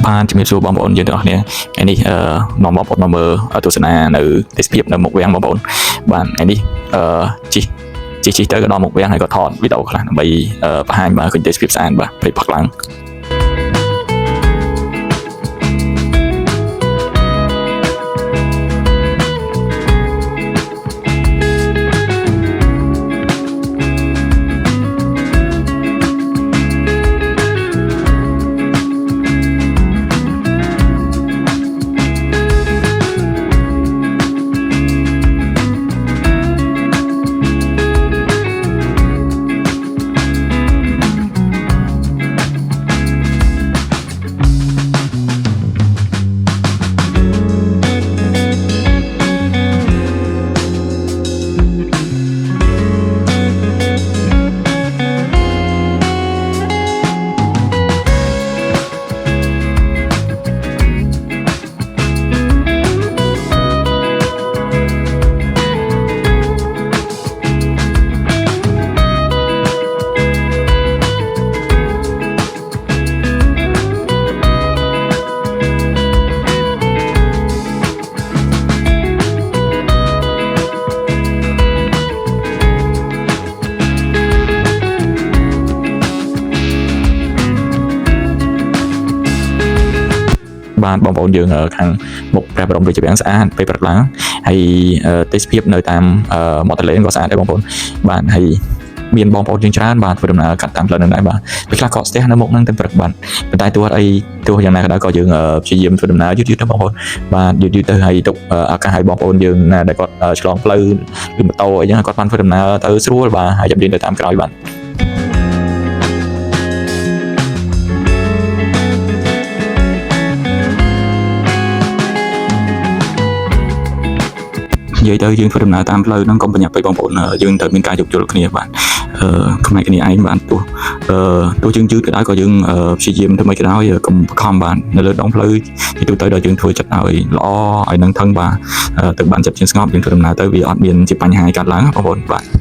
បានជំរាបសួរបងប្អូនយើងទាំងអស់គ្នាថ្ងៃនេះនាំបងប្អូនមកមើលទស្សនានៅទេសភាពនៅមុខវាំងបងប្អូនបាទថ្ងៃនេះជិះទៅក៏ដល់មុខវាំងហើយក៏ថតវីដេអូខ្លះដើម្បីបង្ហាញបាទឃើញទេសភាពស្អាតបាទព្រៃផឹកឡើងបានបងប្អូនយើងខាងមុខព្រះបរមរាជវាំងស្អាតពេលព្រឹកឡើងហើយទេសភាពនៅតាមមាត់ទន្លេក៏ស្អាតដែរបងប្អូនបាទហើយមានបងប្អូនយើងច្រើនបាទធ្វើដំណើរកាត់តាមផ្លូវនឹងដែរបាទពេលខ្លះក៏ស្ទះនៅមុខហ្នឹងទាំងព្រឹកបាទប៉ុន្តែទោះយ៉ាងណាក៏ដោយក៏យើងព្យាយាមធ្វើដំណើរយឺតទៅបងប្អូនបាទយឺតទៅហើយទុកឱកាសឲ្យបងប្អូនយើងណាដែលគាត់ឆ្លងផ្លូវឬម៉ូតូអីចឹងគាត់បានធ្វើដំណើរទៅស្រួលបាទហើយចាំយើងទៅតាមក្រោយបាទនិយាយទៅយើងធ្វើដំណើរតាមផ្លូវហ្នឹងកុំប្រញាប់ពេកបងប្អូនយើងត្រូវមានការយោគយល់គ្នាបាទផ្នែកគ្នាឯងបាទទោះយើងយឺតក៏ដោយក៏យើងព្យាយាមធ្វើមិនក៏ដោយកុំបង្ខំបាទនៅលើដងផ្លូវទីទូទៅដល់យើងធ្វើចិត្តឲ្យល្អឲ្យនឹងថឹងបាទទៅបានចិត្តជាស្ងប់យើងធ្វើដំណើរទៅវាអត់មានជាបញ្ហាកើតឡើងបងប្អូនបាទ